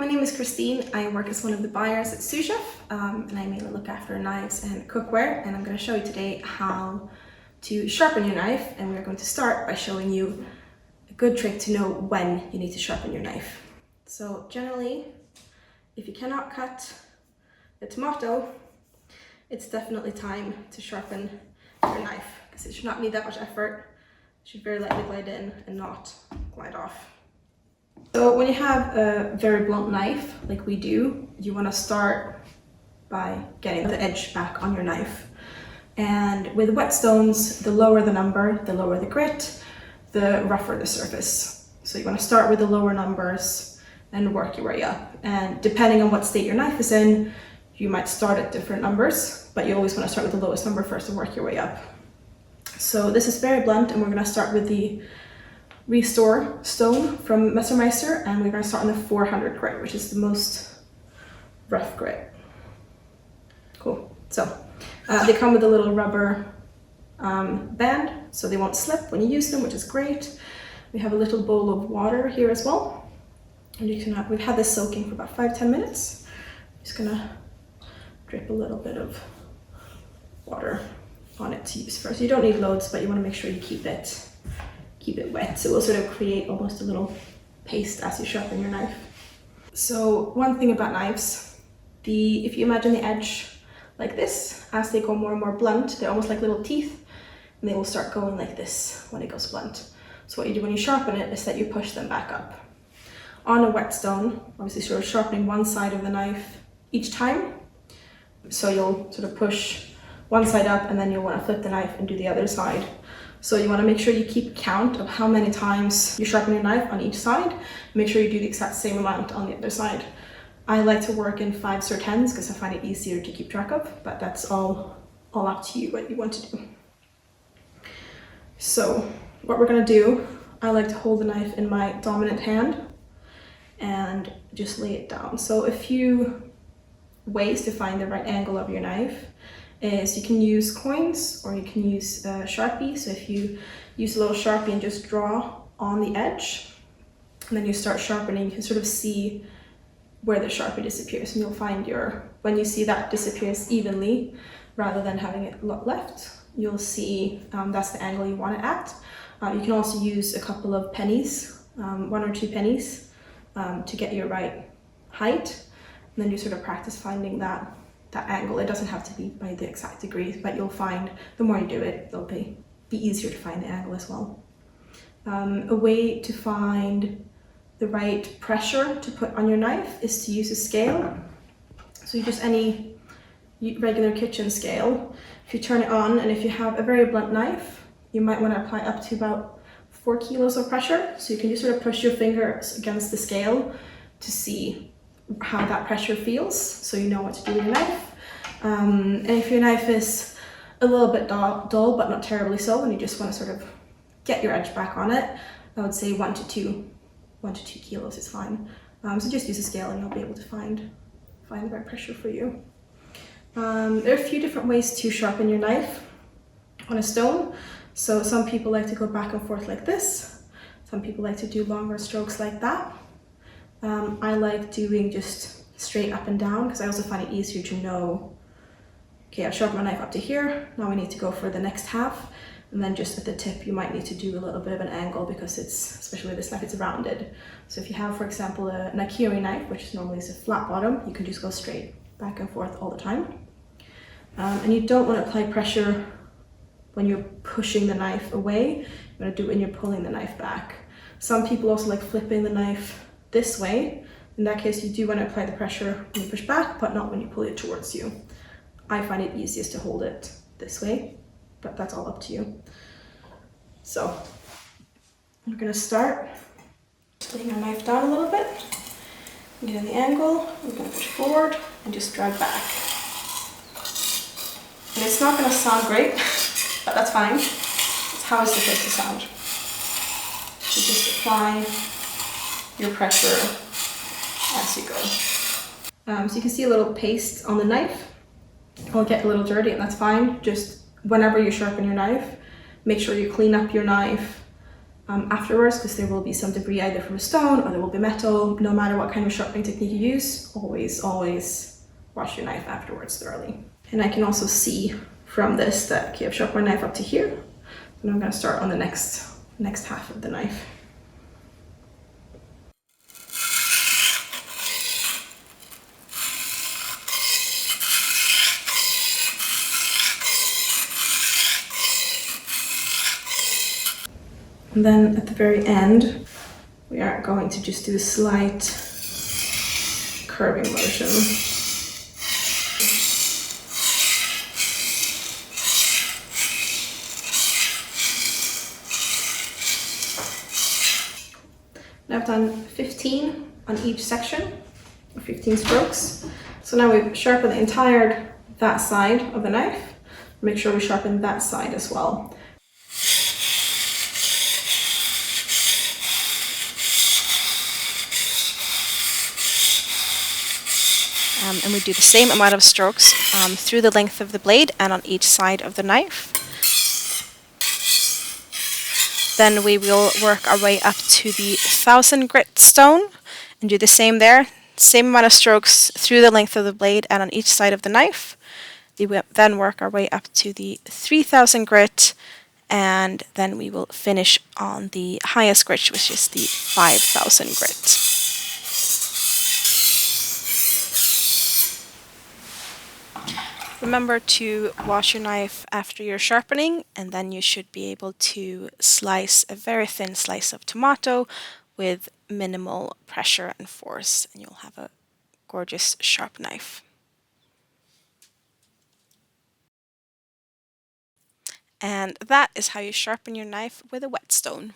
name is Kristin. I work as one of the buyers at Sous Chef, and I mainly look after knives and cookware, and I'm going to show you today how to sharpen your knife, and we're going to start by showing you a good trick to know when you need to sharpen your knife. So generally, if you cannot cut a tomato, it's definitely time to sharpen your knife, because it should not need that much effort. It should very lightly glide in and not glide off. So when you have a very blunt knife, like we do, you want to start by getting the edge back on your knife. And with whetstones, the lower the number, the lower the grit, the rougher the surface. So you want to start with the lower numbers and work your way up. And depending on what state your knife is in, you might start at different numbers, but you always want to start with the lowest number first and work your way up. So this is very blunt, and we're going to start with the Restore stone from Whetstone, and we're going to start on the 400 grit, which is the most rough grit. Cool. So they come with a little rubber band, so they won't slip when you use them, which is great. We have a little bowl of water here as well, and you can we've had this soaking for about 5-10 minutes. I'm just gonna drip a little bit of water on it to use first. You don't need loads, but you want to make sure you keep it wet, so it will sort of create almost a little paste as you sharpen your knife. So one thing about knives, if you imagine the edge like this, as they go more and more blunt, they're almost like little teeth, and they will start going like this when it goes blunt. So what you do when you sharpen it is that you push them back up. On a whetstone, obviously sort of sharpening one side of the knife each time. So you'll sort of push one side up, and then you'll want to flip the knife and do the other side. So you want to make sure you keep count of how many times you sharpen your knife on each side. Make sure you do the exact same amount on the other side. I like to work in 5s or 10s because I find it easier to keep track of, but that's all up to you what you want to do. So what we're going to do, I like to hold the knife in my dominant hand and just lay it down. So a few ways to find the right angle of your knife is you can use coins, or you can use Sharpie. So if you use a little Sharpie and just draw on the edge, and then you start sharpening, you can sort of see where the Sharpie disappears, and you'll find when you see that disappears evenly, rather than having it left, you'll see that's the angle you want it at. You can also use a couple of pennies, 1 or 2 pennies, to get your right height, and then you sort of practice finding that angle. It doesn't have to be by the exact degrees, but you'll find the more you do it, it'll be easier to find the angle as well. A way to find the right pressure to put on your knife is to use a scale. So you just any regular kitchen scale. If you turn it on, and if you have a very blunt knife, you might want to apply up to about 4 kilos of pressure. So you can just sort of push your fingers against the scale to see how that pressure feels, so you know what to do with your knife. And if your knife is a little bit dull but not terribly so, and you just want to sort of get your edge back on it, I would say 1 to 2 kilos is fine. So just use a scale and you'll be able to find the right pressure for you. There are a few different ways to sharpen your knife on a stone. So some people like to go back and forth like this. Some people like to do longer strokes like that. I like doing just straight up and down, because I also find it easier to know, okay, I've sharpened my knife up to here, now we need to go for the next half, and then just at the tip you might need to do a little bit of an angle, because especially with this knife, it's rounded. So if you have, for example, a Nakiri knife, which normally is a flat bottom, you can just go straight back and forth all the time. And you don't want to apply pressure when you're pushing the knife away. You want to do it when you're pulling the knife back. Some people also like flipping the knife this way. In that case, you do want to apply the pressure when you push back, but not when you pull it towards you. I find it easiest to hold it this way, but that's all up to you. So I'm going to start laying our knife down a little bit, get in the angle. We're going to push forward and just drag back. And it's not going to sound great, but that's fine. It's how it's supposed to sound. So just apply your pressure as you go. So you can see a little paste on the knife. It'll get a little dirty, and that's fine. Just whenever you sharpen your knife, make sure you clean up your knife afterwards, because there will be some debris either from a stone or there will be metal. No matter what kind of sharpening technique you use, always wash your knife afterwards thoroughly. And I can also see from this that, okay, I've sharpened my knife up to here, and I'm going to start on the next half of the knife. And then at the very end, we are going to just do a slight curving motion. Now I've done 15 on each section, or 15 strokes. So now we've sharpened the entire that side of the knife. Make sure we sharpen that side as well. And we do the same amount of strokes through the length of the blade and on each side of the knife. Then we will work our way up to the 1000 grit stone and do the same there. Same amount of strokes through the length of the blade and on each side of the knife. We will then work our way up to the 3000 grit, and then we will finish on the highest grit, which is the 5000 grit. Remember to wash your knife after your sharpening, and then you should be able to slice a very thin slice of tomato with minimal pressure and force, and you'll have a gorgeous sharp knife. And that is how you sharpen your knife with a whetstone.